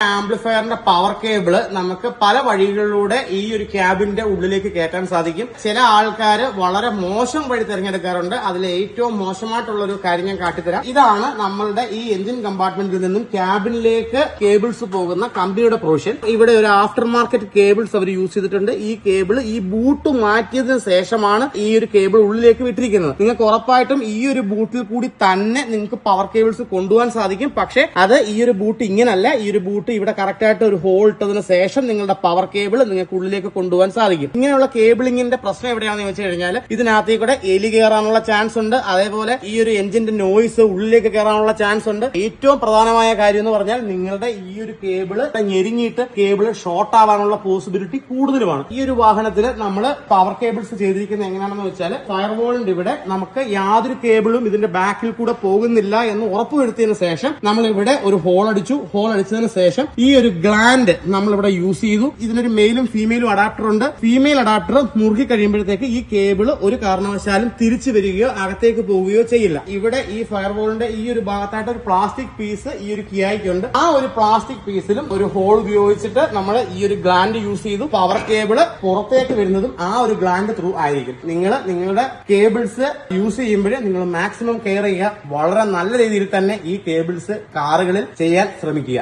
ആംപ്ലിഫയറിന്റെ power cable നമുക്ക് പല വഴികളിലൂടെ ഈ ഒരു ക്യാബിന്റെ ഉള്ളിലേക്ക് കയറ്റാൻ സാധിക്കും. ചില ആൾക്കാർ വളരെ മോശം വഴി തിരഞ്ഞെടുക്കാറുണ്ട്. അതിൽ ഏറ്റവും മോശമായിട്ടുള്ള ഒരു കാര്യം ഞാൻ കാട്ടിത്തരാം. ഇതാണ് നമ്മളുടെ ഈ എഞ്ചിൻ കമ്പാർട്ട്മെന്റിൽ നിന്നും ക്യാബിനിലേക്ക് കേബിൾസ് പോകുന്ന കമ്പനിയുടെ പ്രൊവിഷൻ. ഇവിടെ ഒരു ആഫ്റ്റർ മാർക്കറ്റ് കേബിൾസ് അവർ യൂസ് ചെയ്തിട്ടുണ്ട്. ഈ കേബിൾ ഈ ബൂട്ട് മാറ്റിയതിനു ശേഷമാണ് ഈ ഒരു കേബിൾ ഉള്ളിലേക്ക് വിട്ടിരിക്കുന്നത്. നിങ്ങൾക്ക് ഉറപ്പായിട്ടും ഈ ഒരു ബൂട്ടിൽ കൂടി തന്നെ നിങ്ങൾക്ക് പവർ കേബിൾസ് കൊണ്ടുപോകാൻ സാധിക്കും. പക്ഷേ അത് ഈ ഒരു ബൂട്ട് ഇങ്ങനല്ല. ഈ ഒരു ബൂട്ട് ഇവിടെ കറക്റ്റ് ആയിട്ട് ഒരു ഹോൾ ഇട്ടതിന് ശേഷം നിങ്ങളുടെ പവർ കേബിൾ നിങ്ങൾക്ക് ഉള്ളിലേക്ക് കൊണ്ടുപോകാൻ സാധിക്കും. ഇങ്ങനെയുള്ള കേബിളിംഗിന്റെ പ്രശ്നം എവിടെയാണെന്ന് വെച്ച് കഴിഞ്ഞാൽ ഇതിനകത്തേക്ക് കൂടെ എലി കയറാനുള്ള ചാൻസ് ഉണ്ട്. അതേപോലെ ഈ ഒരു എഞ്ചിന്റെ നോയ്സ് ഉള്ളിലേക്ക് കയറാനുള്ള ചാൻസ് ഉണ്ട്. ഏറ്റവും പ്രധാനമായ കാര്യം എന്ന് പറഞ്ഞാൽ നിങ്ങളുടെ ഈ ഒരു കേബിള് ഞെരിഞ്ഞിട്ട് കേബിള് ഷോർട്ട് ആവാനുള്ള പോസിബിലിറ്റി കൂടുതലുമാണ്. ഈ ഒരു വാഹനത്തിൽ നമ്മൾ പവർ കേബിൾസ് ചെയ്തിരിക്കുന്നത് എങ്ങനെയാണെന്ന് വെച്ചാൽ ഫയർവാളിന്റെ ഇവിടെ നമുക്ക് യാതൊരു കേബിളും ഇതിന്റെ ബാക്കിൽ കൂടെ പോകുന്നില്ല എന്ന് ഉറപ്പുവരുത്തിയതിനു ശേഷം നമ്മൾ ഇവിടെ ഒരു ഹോൾ അടിച്ചു. ഹോൾ അടിച്ചതിന് ശേഷം ഈ ഒരു ഗ്ലാൻഡ് നമ്മൾ ഇവിടെ യൂസ് ചെയ്തു. ഇതിനൊരു മെയിലും ഫീമെയിലും അഡാപ്റ്റർ ഉണ്ട്. ഫീമെയിൽ അഡാപ്റ്റർ മുറുകി കഴിയുമ്പോഴത്തേക്ക് ഈ കേബിൾ ഒരു കാരണവശാലും തിരിച്ചു വരികയോ അകത്തേക്ക് പോവുകയോ ചെയ്യില്ല. ഇവിടെ ഈ ഫയർവാളിന്റെ ഈ ഒരു ഭാഗത്തായിട്ട് ഒരു പ്ലാസ്റ്റിക് പീസ് ഈ ഒരു കിയായിക്കുണ്ട്. ആ ഒരു പ്ലാസ്റ്റിക് പീസിലും ഒരു ഹോൾ ഉപയോഗിച്ചിട്ട് നമ്മൾ ഈ ഒരു ഗ്ലാൻഡ് യൂസ് ചെയ്തു. പവർ കേബിള് പുറത്തേക്ക് വരുന്നതും ആ ഒരു ഗ്ലാൻഡ് ത്രൂ ആയിരിക്കും. നിങ്ങൾ നിങ്ങളുടെ കേബിൾസ് യൂസ് ചെയ്യുമ്പോൾ നിങ്ങൾ മാക്സിമം കെയർ ചെയ്യുക. വളരെ നല്ല രീതിയിൽ തന്നെ ഈ കേബിൾസ് കാറുകളിൽ ചെയ്യാൻ ശ്രമിക്കുക.